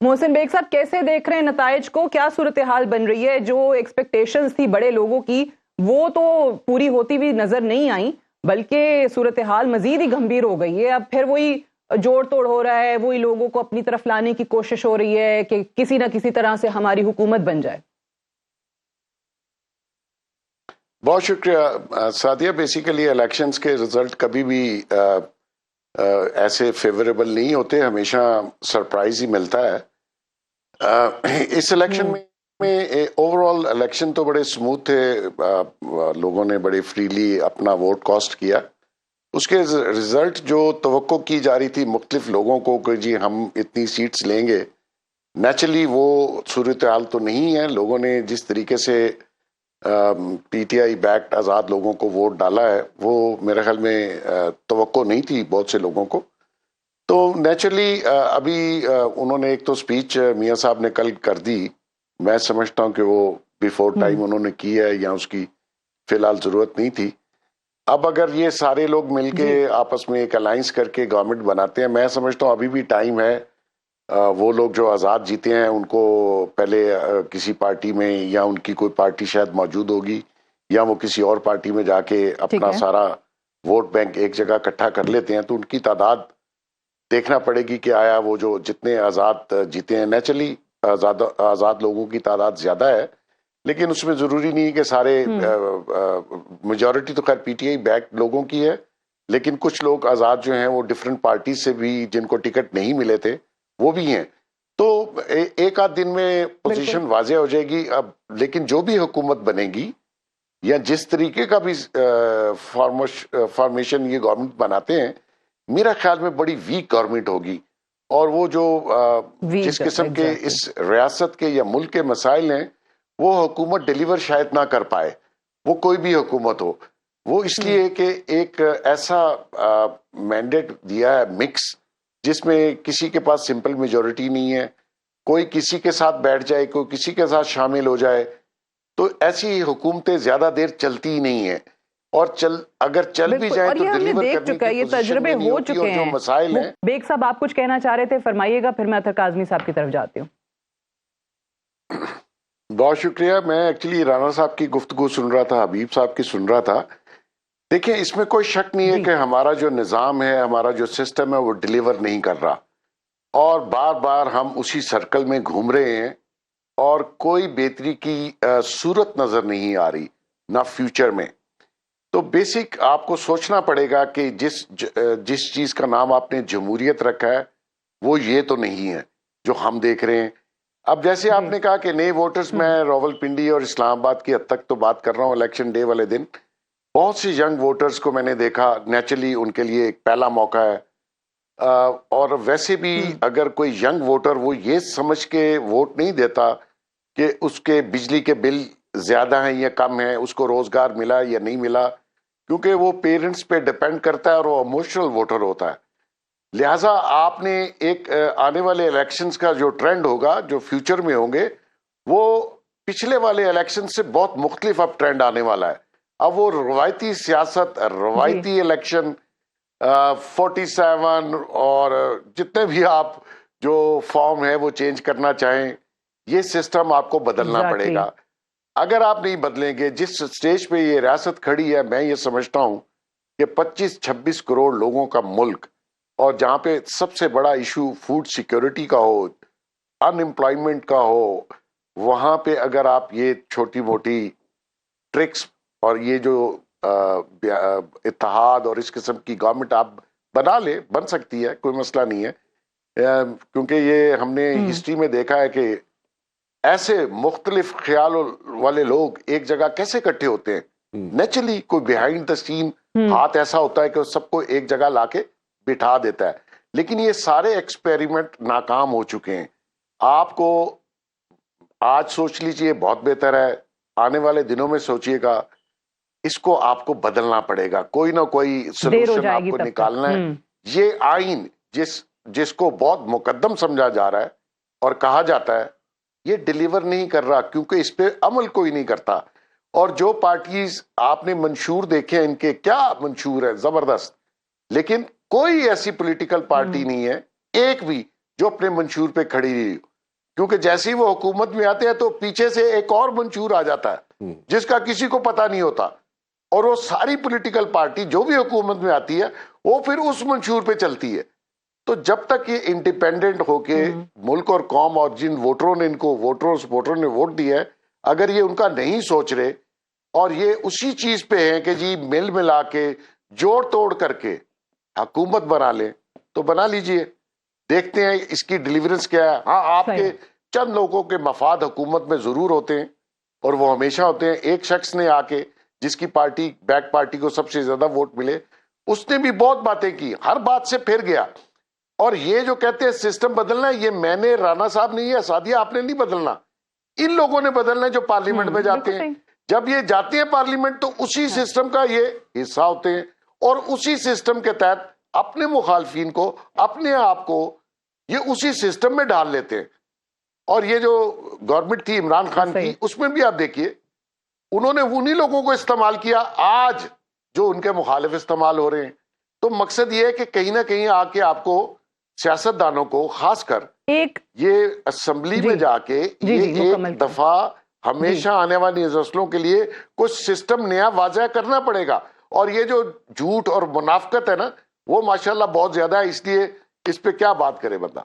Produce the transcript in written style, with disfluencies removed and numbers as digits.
Mohsin bag साहब, कैसे देख रहे हैं नताइज को? क्या सूरत हाल बन रही है? जो एक्सपेक्टेशंस थी बड़े लोगों की, वो तो पूरी होती हुई नजर नहीं आई, बल्कि सूरत हाल मजीद ही गंभीर हो गई है। अब फिर वही जोड़ तोड़ हो रहा है, वही लोगों को अपनी तरफ लाने की कोशिश हो रही है कि किसी ना किसी तरह से हमारी हुकूमत बन जाए। बहुत शुक्रिया सादिया। बेसिकली इलेक्शंस के रिजल्ट कभी भी ऐसे फेवरेबल नहीं होते, हमेशा सरप्राइज ही मिलता है। इस इलेक्शन में ओवरऑल इलेक्शन तो बड़े स्मूथ थे। लोगों ने बड़े फ्रीली अपना वोट कास्ट किया। उसके रिजल्ट जो तवक्को की जा रही थी मुख्तलिफ लोगों को कि जी हम इतनी सीट्स लेंगे, नेचुरली वो सूरत हाल तो नहीं है। लोगों ने जिस तरीके से पीटीआई बैक्ड आज़ाद लोगों को वोट डाला है, वो मेरे ख्याल में तवक्को नहीं थी बहुत से लोगों को। तो नेचुरली अभी उन्होंने एक तो स्पीच मियां साहब ने कल कर दी। मैं समझता हूं कि वो बिफोर टाइम उन्होंने की है या उसकी फिलहाल जरूरत नहीं थी। अब अगर ये सारे लोग मिलके आपस में एक अलायंस करके गवर्नमेंट बनाते हैं, मैं समझता हूँ अभी भी टाइम है। वो लोग जो आज़ाद जीते हैं उनको पहले किसी पार्टी में, या उनकी कोई पार्टी शायद मौजूद होगी, या वो किसी और पार्टी में जाके अपना सारा वोट बैंक एक जगह इकट्ठा कर लेते हैं। तो उनकी तादाद देखना पड़ेगी कि आया वो जो जितने आज़ाद जीते हैं, नेचुरली आज़ाद लोगों की तादाद ज़्यादा है, लेकिन उसमें ज़रूरी नहीं कि सारे मेजॉरिटी तो खैर पीटीआई बैक लोगों की है, लेकिन कुछ लोग आज़ाद जो हैं वो डिफरेंट पार्टी से भी, जिनको टिकट नहीं मिले थे, वो भी हैं। तो एक आध दिन में पोजीशन वाजे हो जाएगी। अब लेकिन जो भी हुकूमत बनेगी या जिस तरीके का भी फॉर्मेशन ये गवर्नमेंट बनाते हैं, मेरा ख्याल में बड़ी वीक गवर्नमेंट होगी। और वो जो जिस किस्म के इस रियासत के या मुल्क के मसाइल हैं, वो हुकूमत डिलीवर शायद ना कर पाए, वो कोई भी हुकूमत हो। वो इसलिए कि एक ऐसा मैंडेट दिया है मिक्स, जिसमें किसी के पास सिंपल मेजॉरिटी नहीं है, कोई किसी के साथ बैठ जाए, कोई किसी के साथ शामिल हो जाए। तो ऐसी हुकूमतें ज्यादा देर चलती ही नहीं है, और अगर चल भी जाए तो डिलीवर करने की ये तजुर्बे हो चुके हैं। जो मसाइल हैं। बेग साहब, आप कुछ कहना चाह रहे थे, फरमाइएगा, फिर मैं अतर काज़मी साहब की तरफ जाती हूँ। बहुत शुक्रिया। मैं एक्चुअली राणा साहब की गुफ्तगू सुन रहा था, हबीब साहब की सुन रहा था। देखिए, इसमें कोई शक नहीं है कि हमारा जो निज़ाम है, हमारा जो सिस्टम है, वो डिलीवर नहीं कर रहा, और बार बार हम उसी सर्कल में घूम रहे हैं, और कोई बेहतरी की सूरत नजर नहीं आ रही, ना फ्यूचर में। तो बेसिक आपको सोचना पड़ेगा कि जिस चीज का नाम आपने जमहूरियत रखा है, वो ये तो नहीं है जो हम देख रहे हैं। अब जैसे आपने कहा कि नए वोटर्स, मैं रावलपिंडी और इस्लामाबाद की हद तक तो बात कर रहा हूँ। इलेक्शन डे वाले दिन बहुत सी यंग वोटर्स को मैंने देखा। नेचुरली उनके लिए एक पहला मौका है। और वैसे भी अगर कोई यंग वोटर वो ये समझ के वोट नहीं देता कि उसके बिजली के बिल ज्यादा हैं या कम हैं, उसको रोजगार मिला या नहीं मिला, क्योंकि वो पेरेंट्स पे डिपेंड करता है और वो इमोशनल वोटर होता है। लिहाजा आपने एक आने वाले इलेक्शंस का जो ट्रेंड होगा, जो फ्यूचर में होंगे, वो पिछले वाले इलेक्शन से बहुत मुख्तलिफ अब ट्रेंड आने वाला है। अब वो रवायती सियासत, रवायती इलेक्शन 47 और जितने भी आप जो फॉर्म है वो चेंज करना चाहें, ये सिस्टम आपको बदलना पड़ेगा। अगर आप नहीं बदलेंगे, जिस स्टेज पे ये रियासत खड़ी है, मैं ये समझता हूं कि 25-26 करोड़ लोगों का मुल्क, और जहां पे सबसे बड़ा इशू फूड सिक्योरिटी का हो, अनएम्प्लॉयमेंट का हो, वहां पे अगर आप ये छोटी मोटी ट्रिक्स और ये जो इत्तेहाद और इस किस्म की गवर्नमेंट आप बन सकती है, कोई मसला नहीं है। क्योंकि ये हमने हिस्ट्री में देखा है कि ऐसे मुख्तलिफ ख्याल वाले लोग एक जगह कैसे इकट्ठे होते हैं। नेचुरली कोई बिहाइंड द सीन हाथ ऐसा होता है कि सबको एक जगह लाके बिठा देता है। लेकिन ये सारे एक्सपेरिमेंट नाकाम हो चुके हैं। आपको आज सोच लीजिए, बहुत बेहतर है, आने वाले दिनों में सोचिएगा। इसको आपको बदलना पड़ेगा, कोई ना कोई सोल्यूशन आपको निकालना है। ये आइन जिसको बहुत मुकद्दम समझा जा रहा है और कहा जाता है, ये डिलीवर नहीं कर रहा, क्योंकि इस पे अमल कोई नहीं करता। और जो पार्टीज आपने मंशूर देखे, इनके क्या मंशूर है, जबरदस्त, लेकिन कोई ऐसी पॉलिटिकल पार्टी नहीं है एक भी जो अपने मंशूर पे खड़ी रही। क्योंकि जैसे ही वो हुकूमत में आते हैं तो पीछे से एक और मंशूर आ जाता है जिसका किसी को पता नहीं होता, और वो सारी पॉलिटिकल पार्टी जो भी हुकूमत में आती है वो फिर उस मंशूर पे चलती है। तो जब तक ये इंडिपेंडेंट होके मुल्क और कौम और जिन वोटरों ने इनको सपोर्टरों ने वोट दिया है, अगर ये उनका नहीं सोच रहे और ये उसी चीज पे है कि जी मिल मिला के जोड़ तोड़ करके हुकूमत बना ले, तो बना लीजिए, देखते हैं इसकी डिलीवरेंस क्या है। हाँ, आपके चंद लोगों के मफाद हुकूमत में जरूर होते हैं और वो हमेशा होते हैं। एक शख्स ने आके जिसकी पार्टी बैक पार्टी को सबसे ज्यादा वोट मिले, उसने भी बहुत बातें की, हर बात से फिर गया। और ये जो कहते हैं सिस्टम बदलना, ये मैंने, राणा साहब ने, ये सादिया आपने नहीं बदलना, इन लोगों ने बदलना है जो पार्लियामेंट में जाते हैं। जब ये जाते हैं पार्लियामेंट तो उसी सिस्टम का ये हिस्सा होते हैं और उसी सिस्टम के तहत अपने मुखालफिन को, अपने आप को ये उसी सिस्टम में डाल लेते हैं। और ये जो गवर्नमेंट थी इमरान खान की, उसमें भी आप देखिए उन्होंने उन्हीं लोगों को इस्तेमाल किया आज जो उनके मुखालिफ इस्तेमाल हो रहे हैं। तो मकसद ये है कि कहीं ना कहीं आके आपको सियासतदानों को, खासकर ये असेंबली में जाके ये एक दफा हमेशा आने वाली नस्लों के लिए कुछ सिस्टम नया वाज़ह करना पड़ेगा। और ये जो झूठ और मुनाफकत है ना, वो माशाल्लाह बहुत ज्यादा है, इसलिए इस पे क्या बात करे बंदा।